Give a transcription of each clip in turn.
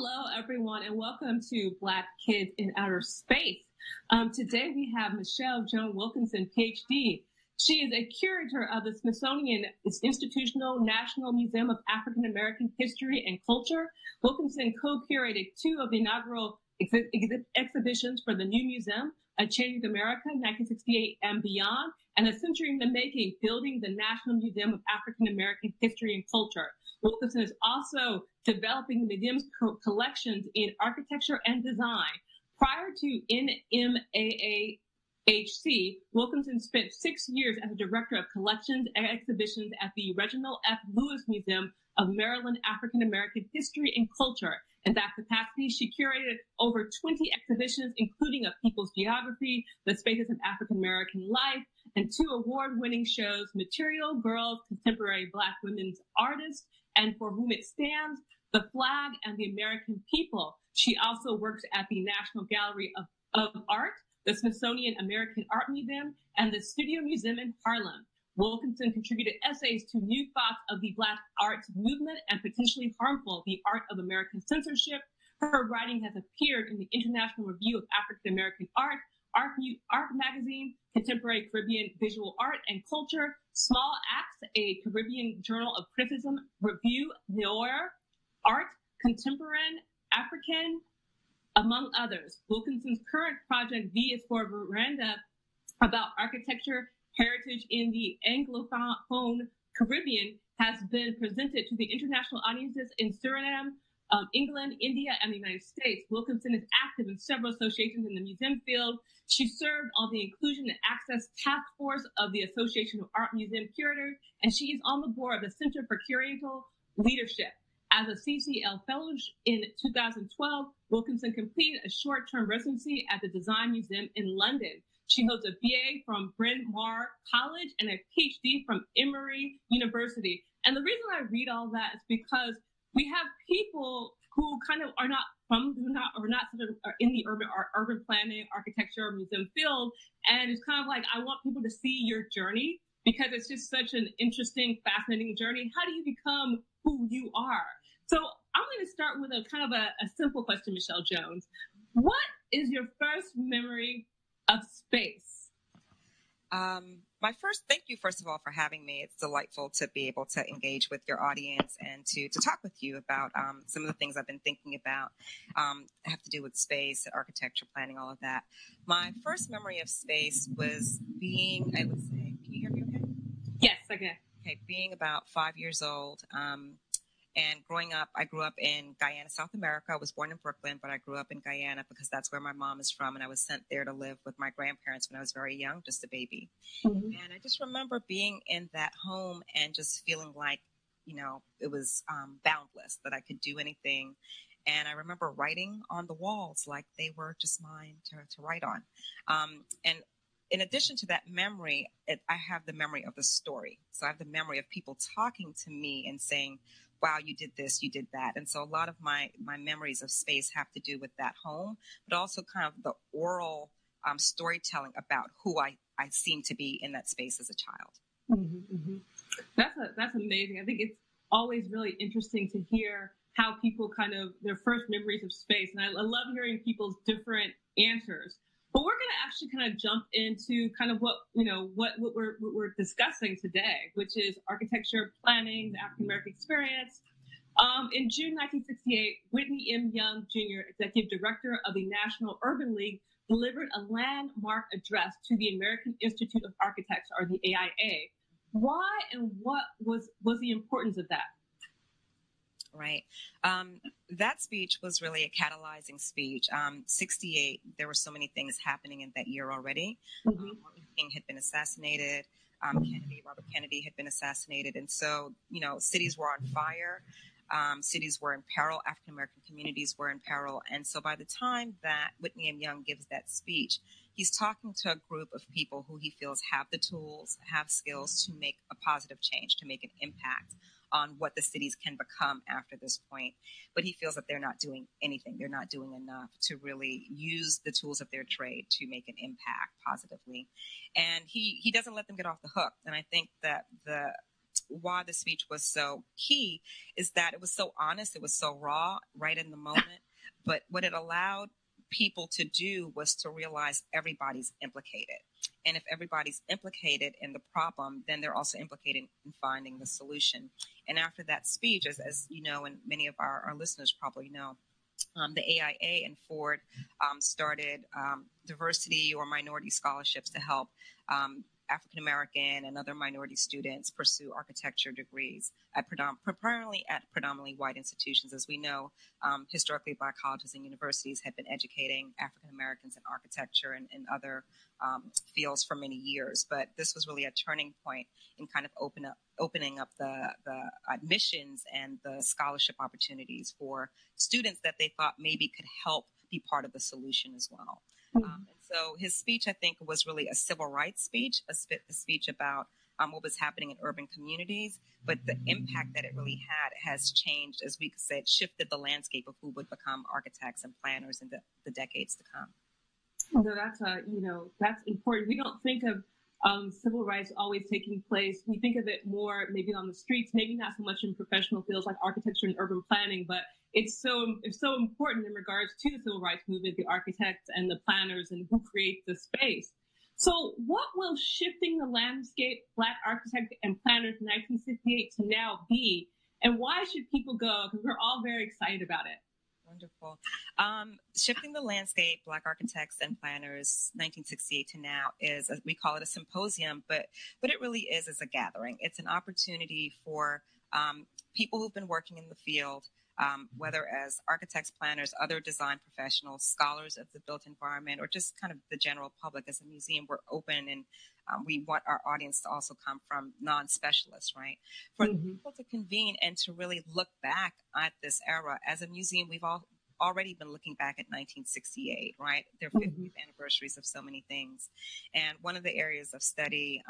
Hello, everyone, and welcome to Black Kids in Outer Space. Today we have Joan Wilkinson, Ph.D. She is a curator of the Smithsonian Institutional National Museum of African American History and Culture. Wilkinson co-curated two of the inaugural exhibitions for the new museum, A Changing America, 1968 and Beyond, and A Century in the Making, Building the National Museum of African American History and Culture. Wilkinson is also developing the museum's collections in architecture and design. Prior to NMAAHC, Wilkinson spent 6 years as a director of collections and exhibitions at the Reginald F. Lewis Museum of Maryland African American History and Culture. In that capacity, she curated over 20 exhibitions, including A People's Geography, The Spaces of African American Life, and 2 award-winning shows, Material Girls, Contemporary Black Women's Artists, and For Whom It Stands, The Flag, and the American People. She also works at the National Gallery of Art, the Smithsonian American Art Museum, and the Studio Museum in Harlem. Wilkinson contributed essays to New Thoughts of the Black Arts Movement and Potentially Harmful, The Art of American Censorship. Her writing has appeared in the International Review of African American Art, Art Magazine, Contemporary Caribbean Visual Art and Culture, Small Acts, a Caribbean Journal of Criticism, Review, Noir, Art, Contemporary, African, among others. Wilkinson's current project, V, is for Veranda, about architecture, heritage in the Anglophone Caribbean, has been presented to the international audiences in Suriname, England, India, and the United States. Wilkinson is active in several associations in the museum field. She served on the Inclusion and Access Task Force of the Association of Art Museum Curators, and she is on the board of the Center for Curatorial Leadership. As a CCL Fellow in 2012, Wilkinson completed a short-term residency at the Design Museum in London. She holds a BA from Bryn Mawr College and a PhD from Emory University. And the reason I read all that is because we have people who kind of are not in the urban planning, architecture, or museum field. And it's kind of like, I want people to see your journey because it's just such an interesting, fascinating journey. How do you become who you are? So I'm going to start with a kind of a simple question, Michelle Jones. What is your first memory of space? Thank you, first of all, for having me. It's delightful to be able to engage with your audience and to talk with you about some of the things I've been thinking about have to do with space, architecture, planning, all of that. My first memory of space was being, I would say, can you hear me okay? Yes, I can. Okay, being about 5 years old. And growing up, I grew up in Guyana, South America. I was born in Brooklyn, but I grew up in Guyana because that's where my mom is from. And I was sent there to live with my grandparents when I was very young, just a baby. Mm-hmm. And I just remember being in that home and just feeling like, it was boundless, that I could do anything. And I remember writing on the walls like they were just mine to write on. And in addition to that memory, I have the memory of the story. So I have the memory of people talking to me and saying, wow, you did this, you did that. And so a lot of my memories of space have to do with that home, but also kind of the oral storytelling about who I seem to be in that space as a child. Mm-hmm, mm-hmm. That's amazing. I think it's always really interesting to hear how people kind of, their first memories of space. And I love hearing people's different answers. But we're going to actually kind of jump into kind of what we're discussing today, which is architecture, planning, the African American experience. In June 1968, Whitney Youngs, Jr., Executive Director of the National Urban League, delivered a landmark address to the American Institute of Architects, or the AIA. Why and what was the importance of that? Right. That speech was really a catalyzing speech. 68, there were so many things happening in that year already. Mm-hmm. Martin King had been assassinated. Robert Kennedy had been assassinated. And so, cities were on fire. Cities were in peril. African-American communities were in peril. And so by the time that Whitney Youngs gives that speech, he's talking to a group of people who he feels have the tools, have skills to make a positive change, to make an impact on what the cities can become after this point. But he feels that they're not doing anything. They're not doing enough to really use the tools of their trade to make an impact positively. And he doesn't let them get off the hook. And I think that why the speech was so key is that it was so honest, it was so raw, right in the moment. But what it allowed people to do was to realize everybody's implicated. And if everybody's implicated in the problem, then they're also implicated in finding the solution. And after that speech, as you know, and many of our listeners probably know, the AIA and Ford started diversity or minority scholarships to help African-American and other minority students pursue architecture degrees at predominantly white institutions. As we know, historically, Black colleges and universities have been educating African-Americans in architecture and other fields for many years. But this was really a turning point in kind of opening up the admissions and the scholarship opportunities for students that they thought maybe could help be part of the solution as well. And so his speech, I think, was really a civil rights speech, a speech about what was happening in urban communities. But the impact that it really had has changed, as we said, shifted the landscape of who would become architects and planners in the decades to come. So that's that's important. We don't think of civil rights always taking place. We think of it more maybe on the streets, maybe not so much in professional fields like architecture and urban planning, but it's so important in regards to the civil rights movement, the architects and the planners and who create the space. So what will shifting the landscape Black architects and planners in 1968 to now be? And why should people go? Because we're all very excited about it. Wonderful. Shifting the landscape, Black architects and planners, 1968 to now is, we call it a symposium, but it really is a gathering. It's an opportunity for people who've been working in the field, whether as architects, planners, other design professionals, scholars of the built environment, or just kind of the general public. As a museum, we're open and we want our audience to also come from non-specialists, right? For people to convene and to really look back at this era. As a museum, we've already been looking back at 1968, right? Their 50th anniversaries of so many things. And one of the areas of study,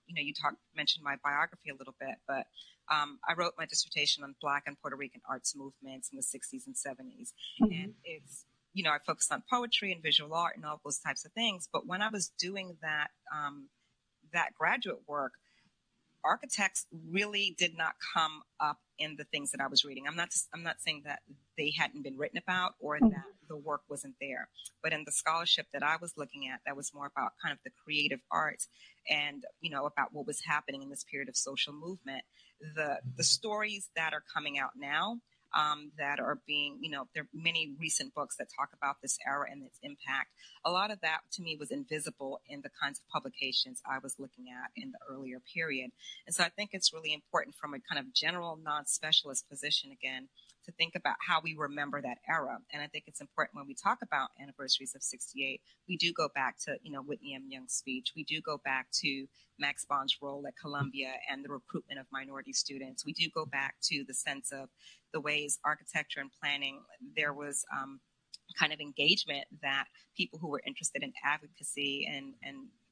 you mentioned my biography a little bit, but I wrote my dissertation on Black and Puerto Rican arts movements in the 60s and 70s. And it's, I focused on poetry and visual art and all those types of things. But when I was doing that graduate work, architects really did not come up in the things that I was reading. I'm not saying that they hadn't been written about or that the work wasn't there, but in the scholarship that I was looking at, that was more about kind of the creative arts and, about what was happening in this period of social movement. The stories that are coming out now, that are being, there are many recent books that talk about this era and its impact. A lot of that to me was invisible in the kinds of publications I was looking at in the earlier period. And so I think it's really important from a kind of general non-specialist position, again, to think about how we remember that era. And I think it's important when we talk about anniversaries of 68, we do go back to, Whitney Youngs' speech. We do go back to Max Bond's role at Columbia and the recruitment of minority students. We do go back to the sense of the ways architecture and planning, there was kind of engagement that people who were interested in advocacy and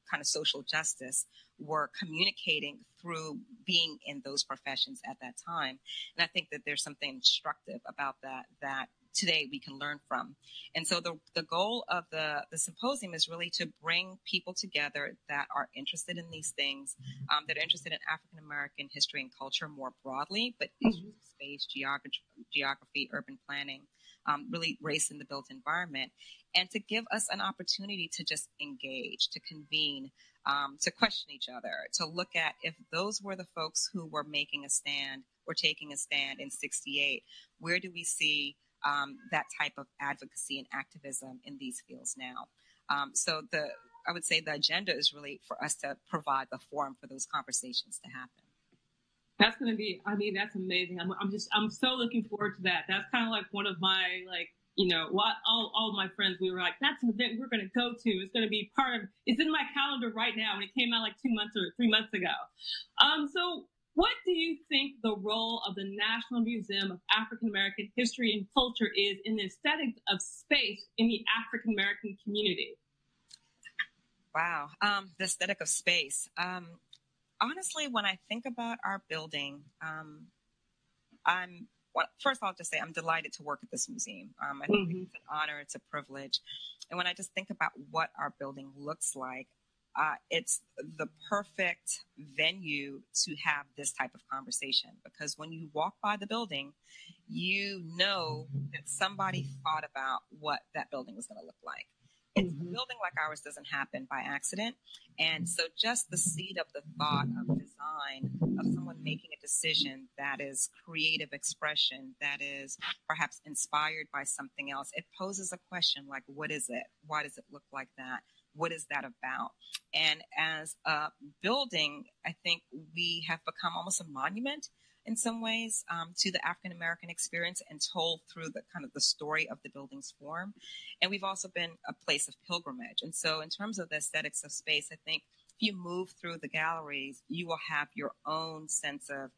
kind of social justice were communicating through being in those professions at that time. And I think that there's something instructive about that today we can learn from. And so the goal of the symposium is really to bring people together that are interested in these things, that are interested in African-American history and culture more broadly, but issues of space, geography, urban planning, really race in the built environment, and to give us an opportunity to just engage, to convene, to question each other, to look at if those were the folks who were making a stand or taking a stand in 68, where do we see that type of advocacy and activism in these fields now? So I would say the agenda is really for us to provide the forum for those conversations to happen. That's going to be, that's amazing. I'm so looking forward to that. That's kind of like one of my, all my friends, we were like, that's an event we're going to go to. It's going to be it's in my calendar right now. And it came out like 2 months or 3 months ago. So what do you think the role of the National Museum of African American History and Culture is in the aesthetics of space in the African American community? Wow. The aesthetic of space. Honestly, when I think about our building, first I'll just say I'm delighted to work at this museum. I think it's an honor, it's a privilege. And when I just think about what our building looks like, it's the perfect venue to have this type of conversation, because when you walk by the building, you know that somebody thought about what that building was going to look like. It's a building like ours doesn't happen by accident. And so just the seed of the thought of design, of someone making a decision that is creative expression, that is perhaps inspired by something else, it poses a question like, what is it? Why does it look like that? What is that about? And as a building, I think we have become almost a monument in some ways to the African-American experience, and told through the kind of the story of the building's form. And we've also been a place of pilgrimage. And so in terms of the aesthetics of space, I think if you move through the galleries, you will have your own sense of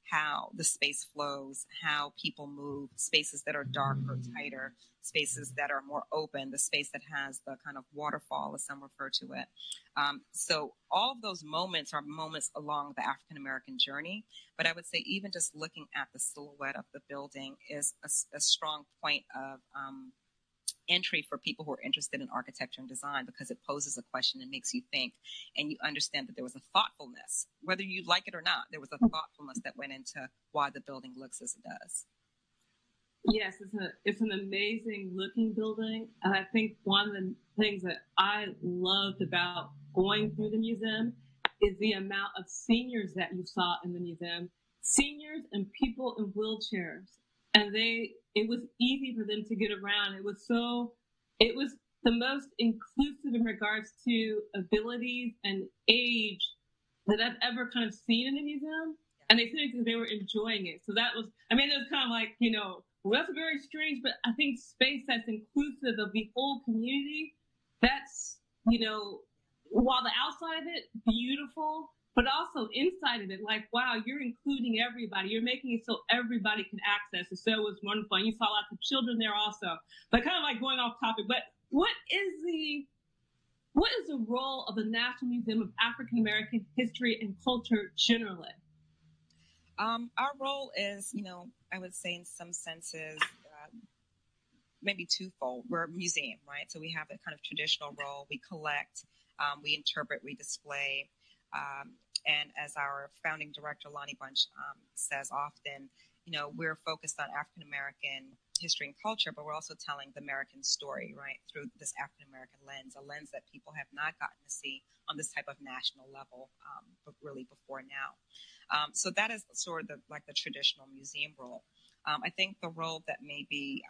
how the space flows, how people move, spaces that are darker, tighter, spaces that are more open, the space that has the kind of waterfall, as some refer to it. So all of those moments are moments along the African-American journey. But I would say even just looking at the silhouette of the building is a strong point of entry for people who are interested in architecture and design, because it poses a question and makes you think, and you understand that there was a thoughtfulness, whether you like it or not, there was a thoughtfulness that went into why the building looks as it does. Yes, it's an amazing looking building. And I think one of the things that I loved about going through the museum is the amount of seniors that you saw in the museum, seniors and people in wheelchairs. And it was easy for them to get around. It was the most inclusive in regards to abilities and age that I've ever kind of seen in a museum. And they said it because they were enjoying it. So that was, it was kind of like, well, that's very strange, but I think space that's inclusive of the whole community, that's, while the outside of it, beautiful, but also inside of it, like, wow, you're including everybody. You're making it so everybody can access it. So it was wonderful. And you saw lots of children there also. But kind of like going off topic, but what is the role of the National Museum of African American History and Culture generally? Our role is, I would say in some senses, maybe twofold. We're a museum, right? So we have a kind of traditional role. We collect, we interpret, we display. And as our founding director, Lonnie Bunch, says often, we're focused on African-American history and culture, but we're also telling the American story, right, through this African-American lens, a lens that people have not gotten to see on this type of national level, but really before now. So that is sort of the traditional museum role. I think the role that may be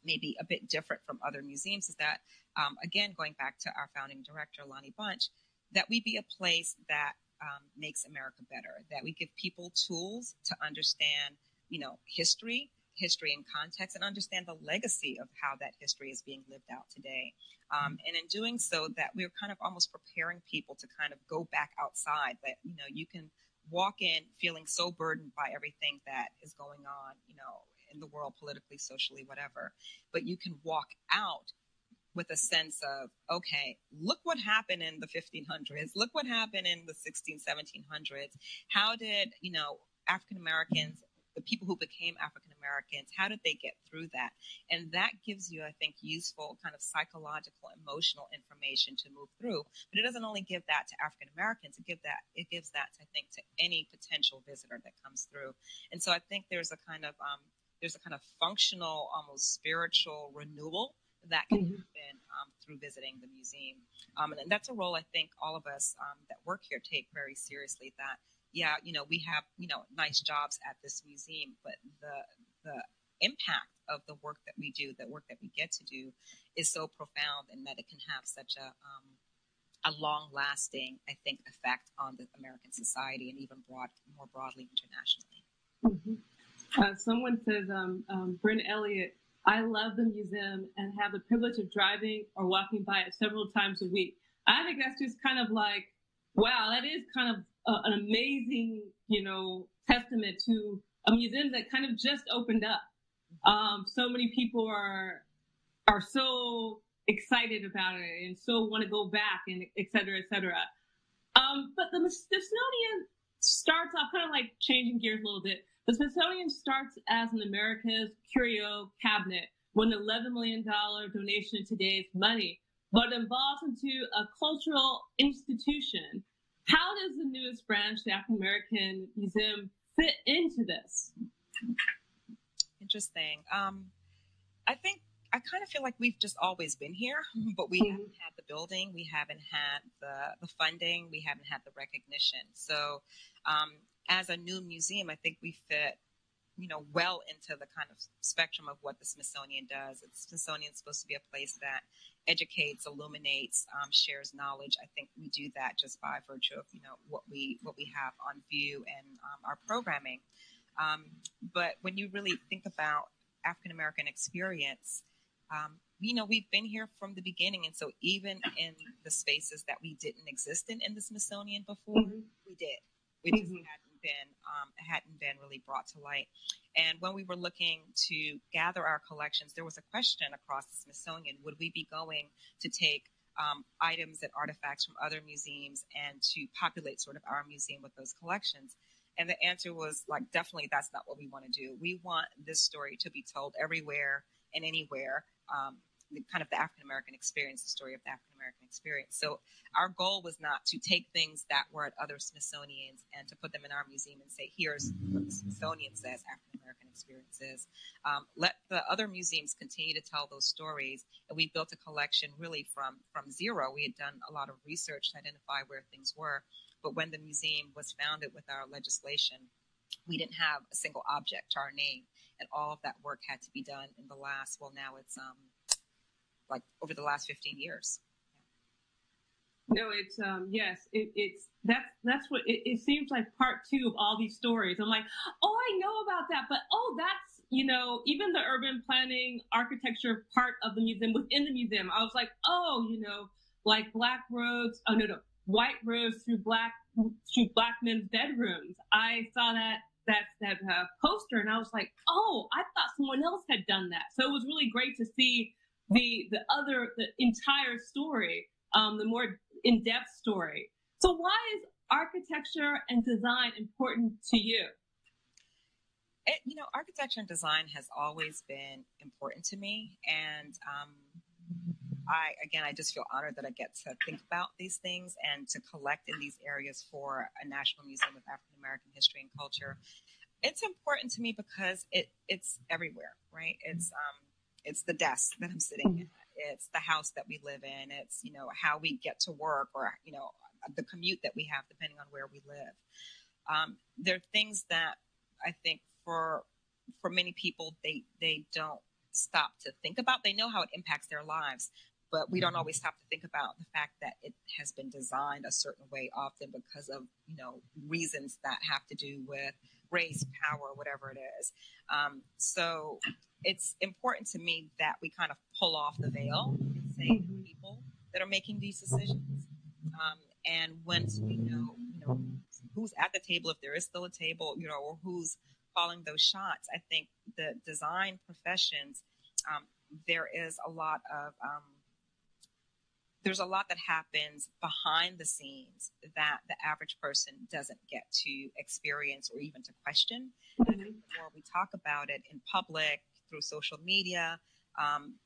a bit different from other museums is that, again, going back to our founding director, Lonnie Bunch, that we be a place that makes America better, that we give people tools to understand, history and context, and understand the legacy of how that history is being lived out today. And in doing so, that we're kind of almost preparing people to kind of go back outside, that, you can walk in feeling so burdened by everything that is going on, in the world, politically, socially, whatever, but you can walk out with a sense of, okay, look what happened in the 1500s. Look what happened in the 1700s. How did, African Americans, the people who became African Americans, how did they get through that? And that gives you, I think, useful kind of psychological, emotional information to move through. But it doesn't only give that to African Americans. It gives that, I think, to any potential visitor that comes through. And so I think there's a kind of functional, almost spiritual renewal that can happen through visiting the museum. And that's a role I think all of us that work here take very seriously, that, we have, nice jobs at this museum, but the impact of the work that we do, the work that we get to do, is so profound, and that it can have such a long-lasting, I think, effect on the American society, and even more broadly internationally. Mm-hmm. Someone says, Bryn Elliott, I love the museum and have the privilege of driving or walking by it several times a week. I think that's just kind of like, wow, that is kind of an amazing, testament to a museum that kind of just opened up. So many people are so excited about it and so want to go back, and et cetera, et cetera. But the Smithsonian starts off kind of like changing gears a little bit. The Smithsonian starts as an America's Curio Cabinet with an $11 million donation in today's money. but evolves into a cultural institution. How does the newest branch, the African American Museum, fit into this? Interesting. I think I kind of feel like we've just always been here, but we haven't had the building, we haven't had the funding, we haven't had the recognition. So as a new museum, I think we fit, well into the kind of spectrum of what the Smithsonian does. The Smithsonian is supposed to be a place that educates, illuminates, shares knowledge. I think we do that just by virtue of, what we have on view and our programming. But when you really think about African American experience, we've been here from the beginning. And so even in the spaces that we didn't exist in the Smithsonian before, we did. We just hadn't been really brought to light. And when we were looking to gather our collections, there was a question across the Smithsonian: would we be going to take items and artifacts from other museums and to populate sort of our museum with those collections? And the answer was definitely that's not what we want to do. We want this story to be told everywhere and anywhere, kind of the African-American experience, the story of the African-American experience. So our goal was not to take things that were at other Smithsonians and to put them in our museum and say, here's what the Smithsonian says African-American experience is. Let the other museums continue to tell those stories. And we built a collection really from zero. We had done a lot of research to identify where things were. But when the museum was founded with our legislation, we didn't have a single object to our name. And all of that work had to be done in the last, now it's over the last 15 years. No, it's, yes, that's what it seems like part two of all these stories. I'm like, oh, I know about that, but that's, even the urban planning architecture part of the museum within the museum. I was like, black roads. Oh, no, white roads through black men's bedrooms. I saw that poster and I was like, oh, I thought someone else had done that. So it was really great to see the entire story, the more in-depth story. So why is architecture and design important to you? Architecture and design has always been important to me. And I just feel honored that I get to think about these things and to collect in these areas for a National Museum of African American History and Culture. It's important to me because it's everywhere, right? It's the desk that I'm sitting in. It's the house that we live in. It's, how we get to work or, the commute that we have depending on where we live. There are things that I think for many people, they don't stop to think about. They know how it impacts their lives, but we don't always stop to think about the fact that it has been designed a certain way, often because of, reasons that have to do with race, power, whatever it is. So it's important to me that we kind of pull off the veil and say the people that are making these decisions. And once we know, who's at the table, if there is still a table, or who's calling those shots, I think the design professions, there is a lot of, there's a lot that happens behind the scenes that the average person doesn't get to experience or even to question. And I think the more we talk about it in public, through social media,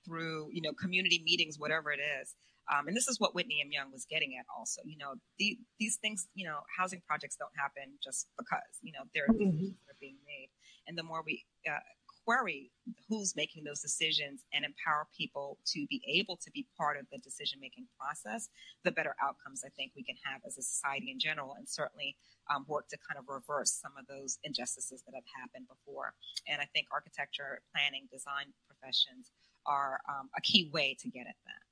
through, community meetings, whatever it is. And this is what Whitney Youngs was getting at also. These things, housing projects don't happen just because, there are decisions that are being made. And the more we query who's making those decisions and empower people to be able to be part of the decision-making process, the better outcomes I think we can have as a society in general, and certainly work to kind of reverse some of those injustices that have happened before. And I think architecture, planning, design professions are a key way to get at that.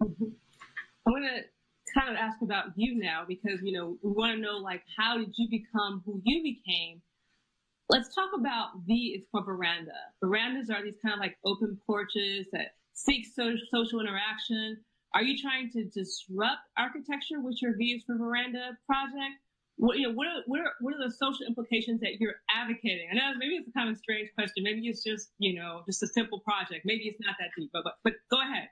I'm going to kind of ask about you now because, we want to know, how did you become who you became? Let's talk about V is for veranda. Verandas are these kind of open porches that seek social interaction. Are you trying to disrupt architecture with your V is for veranda project? What are the social implications that you're advocating? I know maybe it's a kind of strange question. Maybe it's just, just a simple project. Maybe it's not that deep, but go ahead.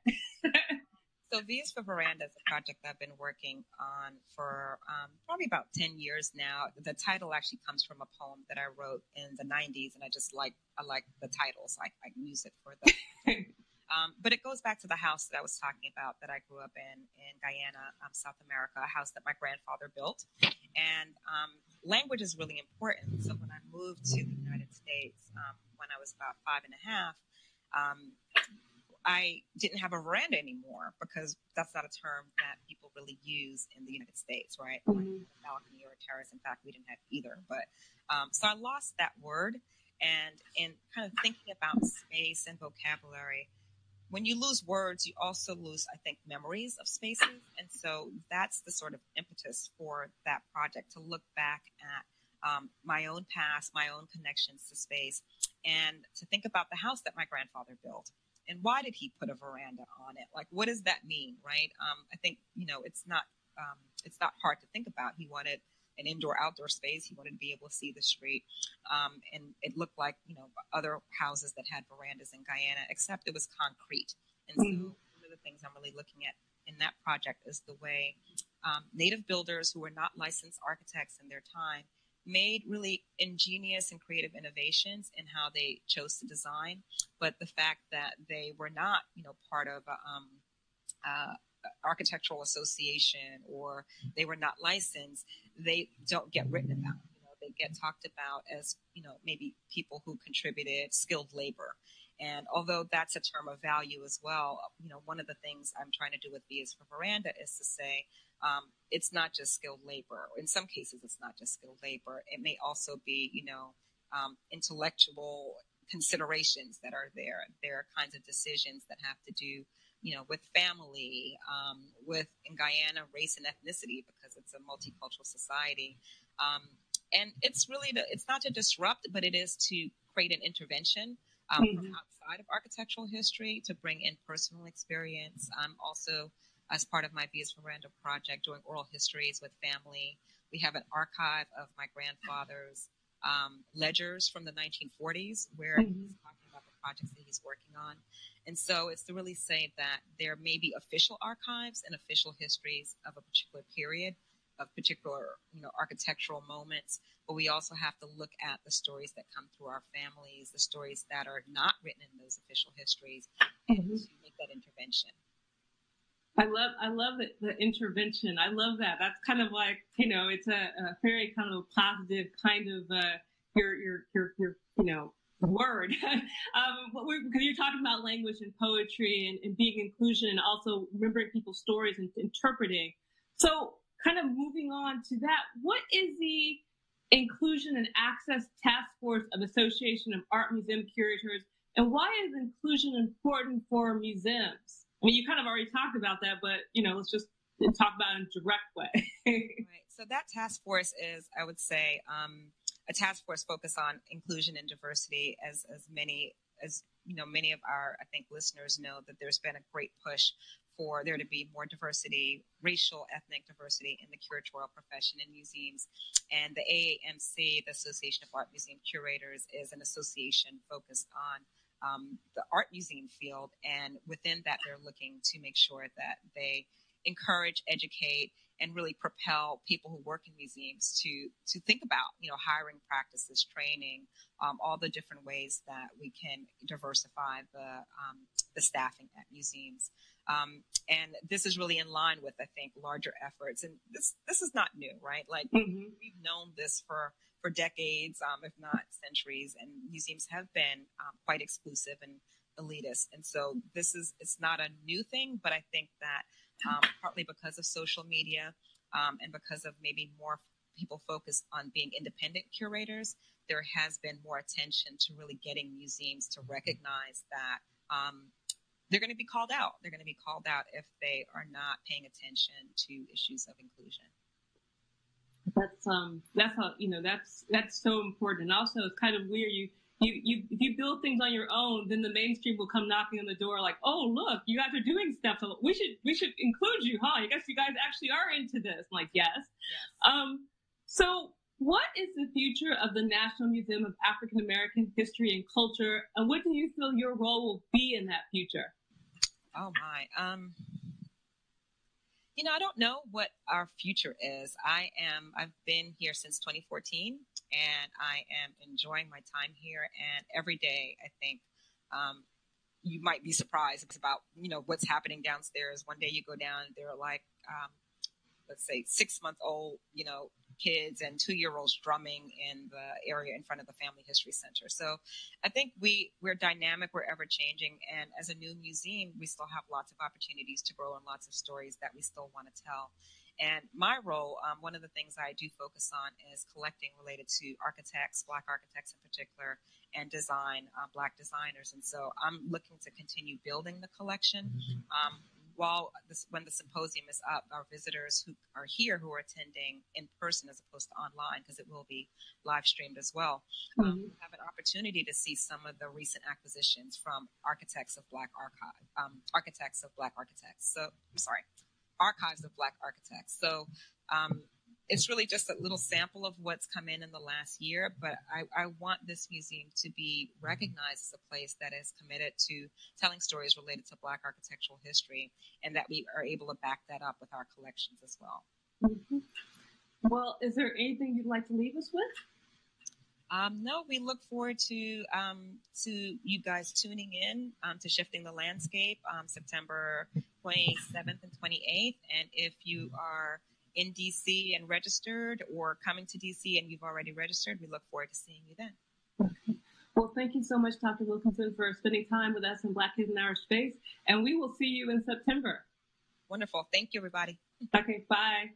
So V's for Veranda is a project I've been working on for probably about 10 years now. The title actually comes from a poem that I wrote in the 90s, and I like the title, so I use it for the. But it goes back to the house that I was talking about that I grew up in Guyana, South America, a house that my grandfather built. And language is really important. So when I moved to the United States, when I was about 5.5, I didn't have a veranda anymore because that's not a term that people really use in the United States, right? Mm-hmm. Like a balcony or a terrace. In fact, we didn't have either. But so I lost that word. And in kind of thinking about space and vocabulary, when you lose words, you also lose, I think, memories of spaces. And so that's the sort of impetus for that project, to look back at my own past, my own connections to space, and to think about the house that my grandfather built. And why did he put a veranda on it? Like, what does that mean, right? I think, it's not hard to think about. He wanted an indoor-outdoor space. He wanted to be able to see the street. And it looked like, other houses that had verandas in Guyana, except it was concrete. And so one of the things I'm really looking at in that project is the way native builders who were not licensed architects in their time made really ingenious and creative innovations in how they chose to design. But the fact that they were not, part of architectural association, or they were not licensed, they don't get written about. They get talked about as, maybe people who contributed skilled labor. And although that's a term of value as well, one of the things I'm trying to do with V is for Veranda is to say, it's not just skilled labor. In some cases, it's not just skilled labor. It may also be, intellectual considerations that are there. There are kinds of decisions that have to do, with family, with, in Guyana, race and ethnicity, because it's a multicultural society. And it's really, it's not to disrupt, but it is to create an intervention from outside of architectural history to bring in personal experience. I'm also, as part of my V is for Veranda project, doing oral histories with family. We have an archive of my grandfather's ledgers from the 1940s, where he's talking about the projects that he's working on. And so it's to really say that there may be official archives and official histories of a particular period, of particular, architectural moments, but we also have to look at the stories that come through our families, the stories that are not written in those official histories, and to make that intervention. I love the intervention. I love that. That's kind of like, it's a very kind of positive kind of your word. Because you're talking about language and poetry and being inclusion, and also remembering people's stories and interpreting. So kind of moving on to that, what is the Inclusion and Access Task Force of Association of Art Museum Curators, and why is inclusion important for museums? I mean, you kind of already talked about that, but, let's just talk about it in a direct way. Right. So that task force is, I would say, a task force focused on inclusion and diversity, as many of our, I think, listeners know that there's been a great push for there to be more diversity, racial, ethnic diversity in the curatorial profession in museums. And the AAMC, the Association of Art Museum Curators, is an association focused on the art museum field. And within that, they're looking to make sure that they encourage, educate, and really propel people who work in museums to think about, hiring practices, training, all the different ways that we can diversify the staffing at museums. And this is really in line with, I think, larger efforts. And this is not new, right? Like we've known this for decades, if not centuries, and museums have been quite exclusive and elitist. And so it's not a new thing, but I think that partly because of social media and because of maybe more people focused on being independent curators, there has been more attention to really getting museums to recognize that they're going to be called out. They're going to be called out if they are not paying attention to issues of inclusion. That's so important. And also, it's kind of weird. If you build things on your own, then the mainstream will come knocking on the door like, oh, look, you guys are doing stuff. So we should include you, huh? I guess you guys actually are into this. I'm like, yes. So what is the future of the National Museum of African American History and Culture, and what do you feel your role will be in that future? Oh my. I don't know what our future is. I've been here since 2014, and I am enjoying my time here. And every day, I think, you might be surprised about, what's happening downstairs. One day you go down, there are like, let's say 6-month-old, kids and 2-year-olds drumming in the area in front of the Family History Center. So I think we're dynamic, we're ever changing. And as a new museum, we still have lots of opportunities to grow and lots of stories that we still want to tell. And my role, one of the things I do focus on is collecting related to architects, Black architects in particular, and design, Black designers. And so I'm looking to continue building the collection. When the symposium is up, our visitors who are here, who are attending in person as opposed to online, because it will be live streamed as well, have an opportunity to see some of the recent acquisitions from architects of Black archives of Black architects. So it's really just a little sample of what's come in the last year, but I want this museum to be recognized as a place that is committed to telling stories related to Black architectural history, and that we are able to back that up with our collections as well. Mm-hmm. Well, is there anything you'd like to leave us with? No, we look forward to you guys tuning in to Shifting the Landscape, September 27th and 28th. And if you are in DC and registered, or coming to DC and you've already registered, we look forward to seeing you then. Okay. Well, thank you so much, Dr. Wilkinson, for spending time with us in Black Kids in Outer Space, and we will see you in September. Wonderful. Thank you, everybody. Okay, bye.